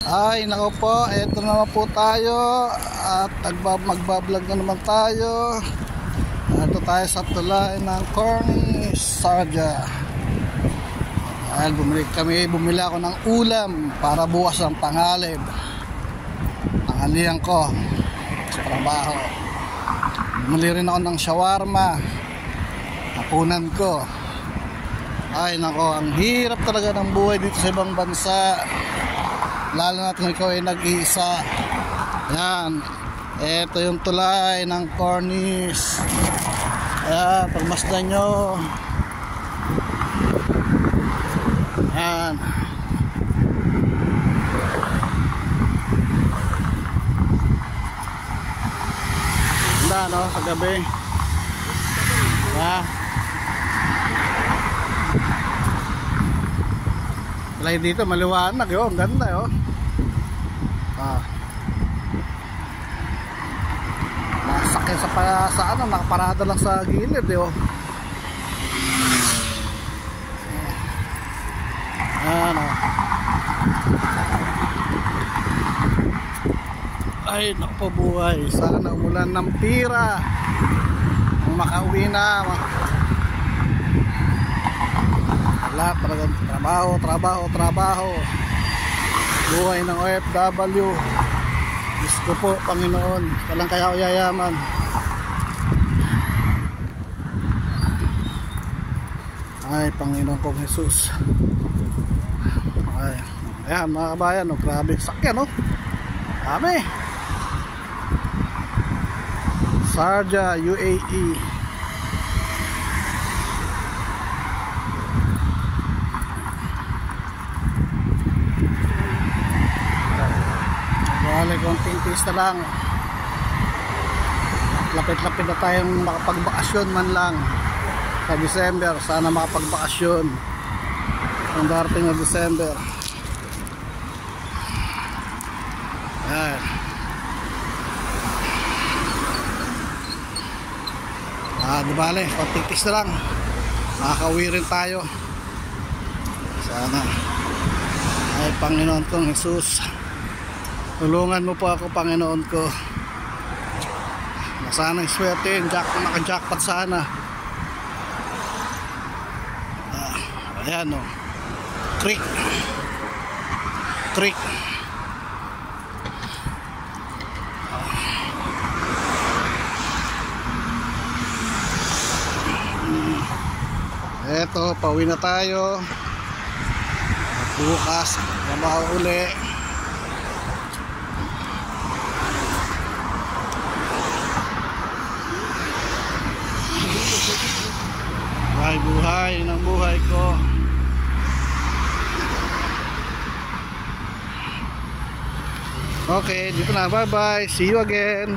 Ay nako po, eto naman po tayo at magbablog na naman tayo. Ito tayo sa tulay ng Cornish Sarja. Dahil bumili ako ng ulam para bukas ang pangalib. Tanghalian ko sa trabaho. Bumili rin ako ng shawarma. Hapunan ko. Ay nako, ang hirap talaga ng buhay dito sa ibang bansa. Lalo na kung ikaw ay nag-iisa. Yan. Ito yung tulay ng Cornish. Ayan, pagmasdan nyo. Yan. Ganda no, sa gabi. Yan. Tulay dito, maliwanag yun. Ang ganda yun. Nasakyan sa ano, nakaparada lang sa gilid yun. Ano. Ay naku buhay, sana umulan ng tira kung makauwi na. Wala talagang trabaho. Buhay ng OFW. Diyos ko po, Panginoon, walang kaya ako yayaman. Ay, Panginoon kong Jesus. Ay, ayan mga kabayan, oh, grabe sakyan, oh. Dami. Sarja, UAE. Bale, konting pista lang. Lapit-lapit na tayong makapagbakasyon man lang sa December. Sana makapagbakasyon ang darating na December. Ayan. Bale, konting pista lang. Makakauwi rin tayo. Sana. Ay, Panginoon kong Jesus, tulungan mo po ako, Panginoon ko. Sana yung swerte, naka-jackpot sana. Ayan o. Creek. Eto, pauwi na tayo. Bukas, trabaho uli. Buhay ng buhay ko. Okay, dito na. Bye bye. See you again.